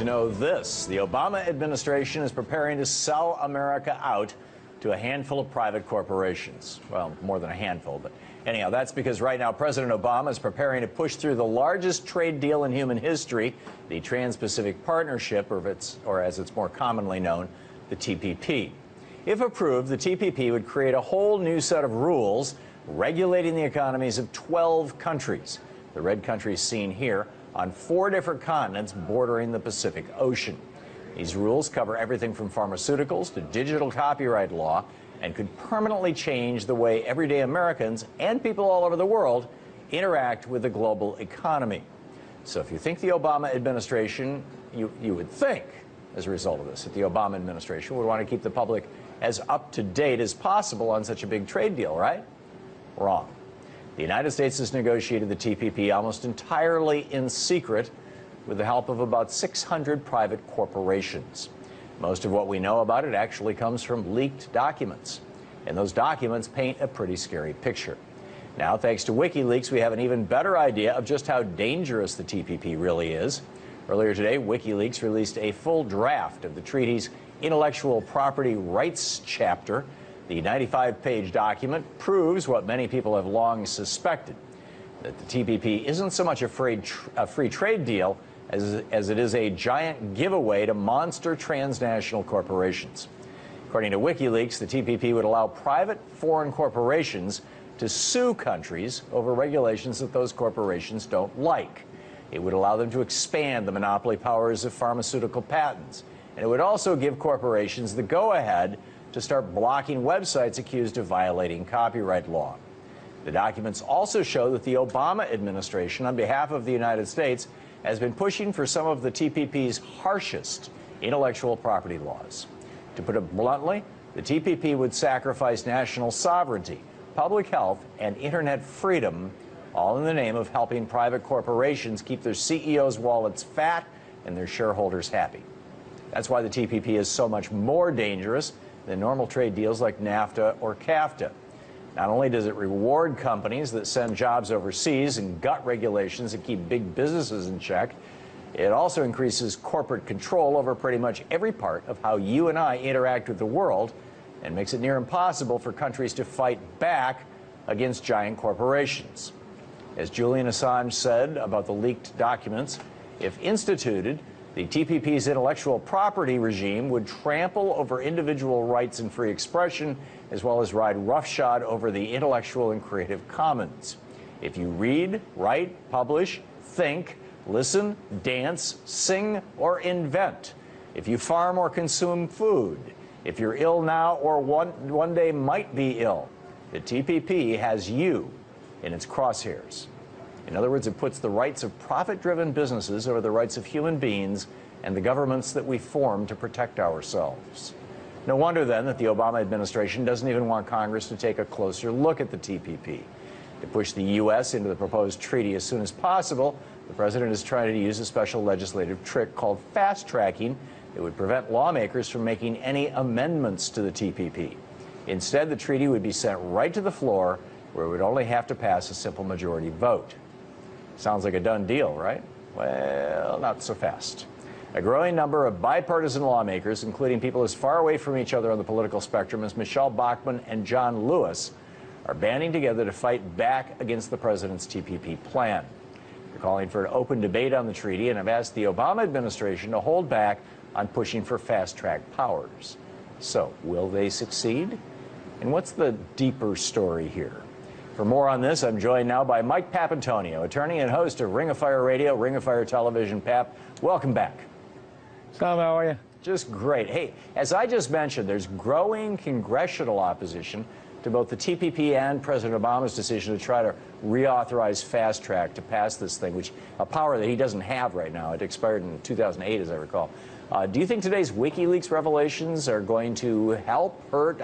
to know this. The Obama administration is preparing to sell America out to a handful of private corporations. Well, more than a handful, but anyhow, that's because right now President Obama is preparing to push through the largest trade deal in human history, the Trans-Pacific Partnership, or as it's more commonly known, the TPP. If approved, the TPP would create a whole new set of rules regulating the economies of 12 countries. The red countries seen here on 4 different continents bordering the Pacific Ocean. These rules cover everything from pharmaceuticals to digital copyright law and could permanently change the way everyday Americans and people all over the world interact with the global economy. So if you think the Obama administration, you would think, as a result of this, that the Obama administration would want to keep the public as up to date as possible on such a big trade deal, right? Wrong. The United States has negotiated the TPP almost entirely in secret with the help of about 600 private corporations. Most of what we know about it actually comes from leaked documents, and those documents paint a pretty scary picture. Now, thanks to WikiLeaks, we have an even better idea of just how dangerous the TPP really is. Earlier today, WikiLeaks released a full draft of the treaty's intellectual property rights chapter. The 95-page document proves what many people have long suspected, that the TPP isn't so much a free trade deal as it is a giant giveaway to monster transnational corporations. According to WikiLeaks, the TPP would allow private foreign corporations to sue countries over regulations that those corporations don't like. It would allow them to expand the monopoly powers of pharmaceutical patents. And it would also give corporations the go-ahead to start blocking websites accused of violating copyright law. The documents also show that the Obama administration, on behalf of the United States, has been pushing for some of the TPP's harshest intellectual property laws. To put it bluntly, the TPP would sacrifice national sovereignty, public health, and internet freedom, all in the name of helping private corporations keep their CEOs' wallets fat and their shareholders happy. That's why the TPP is so much more dangerous than normal trade deals like NAFTA or CAFTA. Not only does it reward companies that send jobs overseas and gut regulations that keep big businesses in check, it also increases corporate control over pretty much every part of how you and I interact with the world and makes it near impossible for countries to fight back against giant corporations. As Julian Assange said about the leaked documents, if instituted, the TPP's intellectual property regime would trample over individual rights and free expression, as well as ride roughshod over the intellectual and creative commons. If you read, write, publish, think, listen, dance, sing, or invent, if you farm or consume food, if you're ill now or one day might be ill, the TPP has you in its crosshairs. In other words, it puts the rights of profit-driven businesses over the rights of human beings and the governments that we form to protect ourselves. No wonder, then, that the Obama administration doesn't even want Congress to take a closer look at the TPP. To push the U.S. into the proposed treaty as soon as possible, the president is trying to use a special legislative trick called fast-tracking that would prevent lawmakers from making any amendments to the TPP. Instead, the treaty would be sent right to the floor, where it would only have to pass a simple majority vote. Sounds like a done deal, right? Well, not so fast. A growing number of bipartisan lawmakers, including people as far away from each other on the political spectrum as Michelle Bachmann and John Lewis, are banding together to fight back against the president's TPP plan. They're calling for an open debate on the treaty and have asked the Obama administration to hold back on pushing for fast-track powers. So, will they succeed? And what's the deeper story here? For more on this, I'm joined now by Mike Papantonio, attorney and host of Ring of Fire Radio, Ring of Fire Television. Pap, welcome back. Tom, how are you? Just great. Hey, as I just mentioned, there's growing congressional opposition to both the TPP and President Obama's decision to try to reauthorize fast track to pass this thing, which a power that he doesn't have right now. It expired in 2008, as I recall. Do you think today's WikiLeaks revelations are going to help, hurt?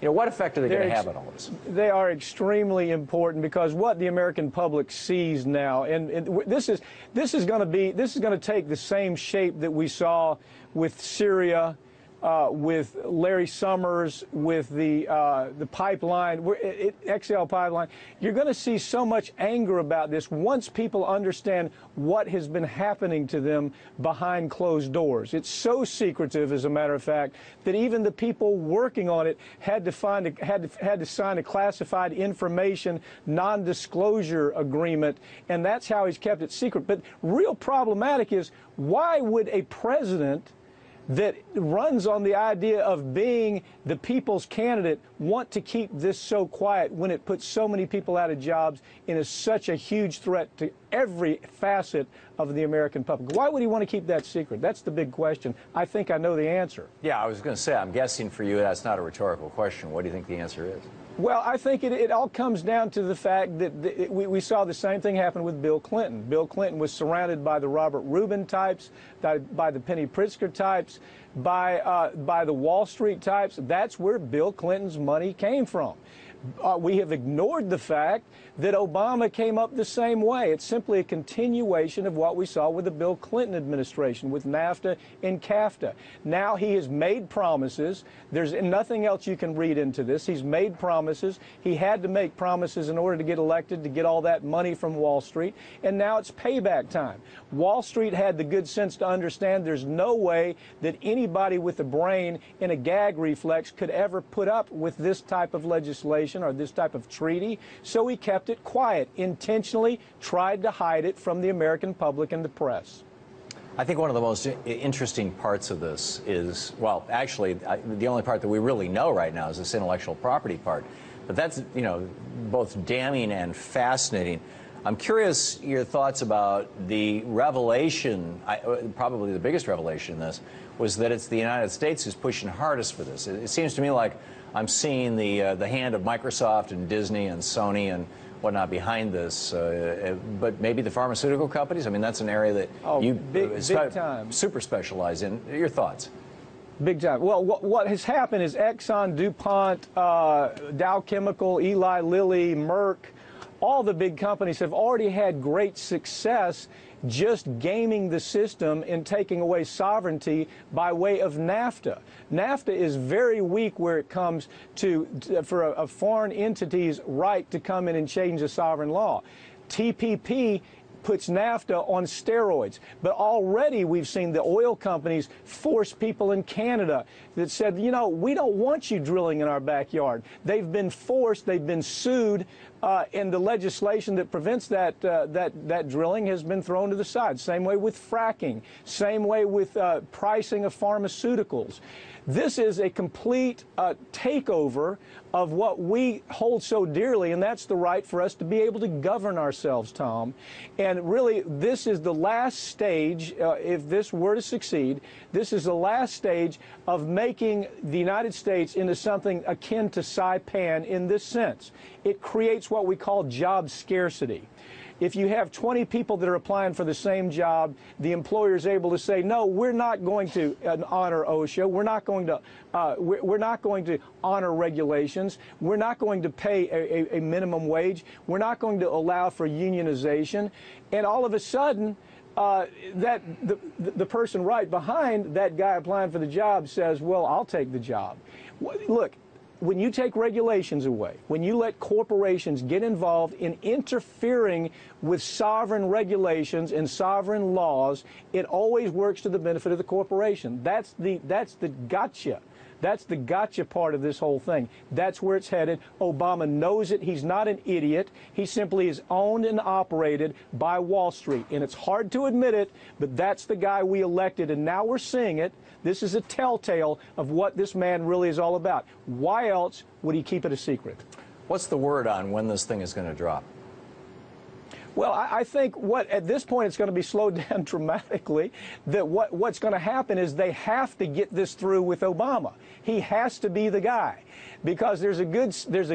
What effect are they going to have on all this? They are extremely important because what the American public sees now, and this is going to take the same shape that we saw with Syria with Larry Summers, with the pipeline, XL pipeline. You're going to see so much anger about this once people understand what has been happening to them behind closed doors. It's so secretive, as a matter of fact, that even the people working on it had to sign a classified information non-disclosure agreement, and that's how he's kept it secret. But real problematic is, why would a president that runs on the idea of being the people's candidate want to keep this so quiet when it puts so many people out of jobs and is such a huge threat to every facet of the American public? Why would he want to keep that secret? That's the big question. I think I know the answer. Yeah, I was going to say, I'm guessing for you that's not a rhetorical question. What do you think the answer is? Well, I think it all comes down to the fact that we saw the same thing happen with Bill Clinton. Bill Clinton was surrounded by the Robert Rubin types, by the Penny Pritzker types, by the Wall Street types. That's where Bill Clinton's money came from. We have ignored the fact that Obama came up the same way. It's simply a continuation of what we saw with the Bill Clinton administration, with NAFTA and CAFTA. Now he has made promises. There's nothing else you can read into this. He's made promises. He had to make promises in order to get elected, to get all that money from Wall Street, and now it's payback time. Wall Street had the good sense to understand there's no way that anybody with a brain and a gag reflex could ever put up with this type of legislation or this type of treaty, so he kept it quiet, intentionally tried to hide it from the American public and the press. I think one of the most interesting parts of this is, well, actually, the only part that we really know right now is this intellectual property part. But that's, you know, both damning and fascinating. I'm curious your thoughts about the revelation, probably the biggest revelation in this, was that it's the United States who's pushing hardest for this. It seems to me like I'm seeing the hand of Microsoft and Disney and Sony and whatnot behind this, but maybe the pharmaceutical companies. I mean, that's an area that you big time. Super specialize in. Your thoughts? Big time. Well, what has happened is Exxon, DuPont, Dow Chemical, Eli Lilly, Merck, all the big companies have already had great success just gaming the system and taking away sovereignty by way of NAFTA. NAFTA is very weak where it comes for a foreign entity's right to come in and change the sovereign law. TPP puts NAFTA on steroids. But already we've seen the oil companies force people in Canada that said, you know, we don't want you drilling in our backyard. They've been forced, they've been sued, and the legislation that prevents that drilling has been thrown to the side. Same way with fracking, same way with pricing of pharmaceuticals. This is a complete takeover of what we hold so dearly, and that's the right for us to be able to govern ourselves, Tom. And really, this is the last stage, if this were to succeed, this is the last stage of making the United States into something akin to Saipan in this sense. It creates what we call job scarcity. If you have 20 people that are applying for the same job, the employer is able to say, no, we're not going to honor OSHA. We're not going to honor regulations. We're not going to pay a minimum wage. We're not going to allow for unionization. And all of a sudden, the person right behind that guy applying for the job says, well, I'll take the job. Look, when you take regulations away, when you let corporations get involved in interfering with sovereign regulations and sovereign laws, it always works to the benefit of the corporation. That's the gotcha. That's the gotcha part of this whole thing. That's where it's headed. Obama knows it. He's not an idiot. He simply is owned and operated by Wall Street. And it's hard to admit it, but that's the guy we elected, and now we're seeing it. This is a telltale of what this man really is all about. Why else would he keep it a secret? What's the word on when this thing is going to drop? Well, I think at this point it's going to be slowed down dramatically. That what's going to happen is they have to get this through with Obama. He has to be the guy, because there's a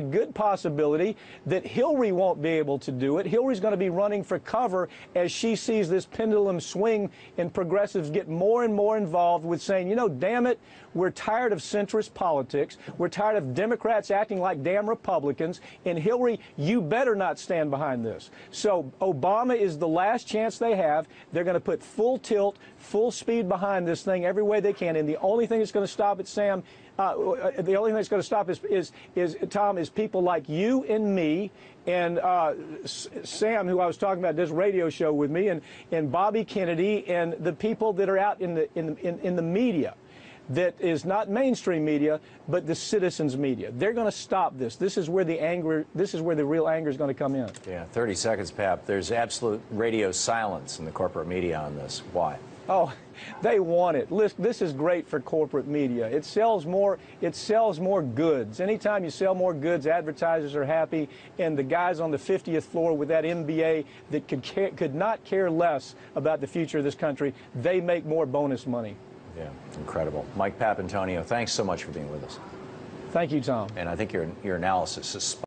good possibility that Hillary won't be able to do it. Hillary's going to be running for cover as she sees this pendulum swing and progressives get more and more involved with saying, you know, damn it, we're tired of centrist politics. We're tired of Democrats acting like damn Republicans. And Hillary, you better not stand behind this. So Obama is the last chance they have. They're going to put full tilt, full speed behind this thing every way they can. And the only thing that's going to stop it, Sam, the only thing that's going to stop Tom, is people like you and me and Sam, who I was talking about, this radio show with me, and Bobby Kennedy, and the people that are out in the media. That is not mainstream media, but the citizens' media. They're going to stop this. This is where the anger. This is where the real anger is going to come in. Yeah, 30 seconds, Pap. There's absolute radio silence in the corporate media on this. Why? Oh, they want it. Listen, this is great for corporate media. It sells more. It sells more goods. Anytime you sell more goods, advertisers are happy. And the guys on the 50th floor with that MBA that could not care less about the future of this country, they make more bonus money. Yeah, incredible. Mike Papantonio, thanks so much for being with us. Thank you, Tom. And I think your analysis is spot on.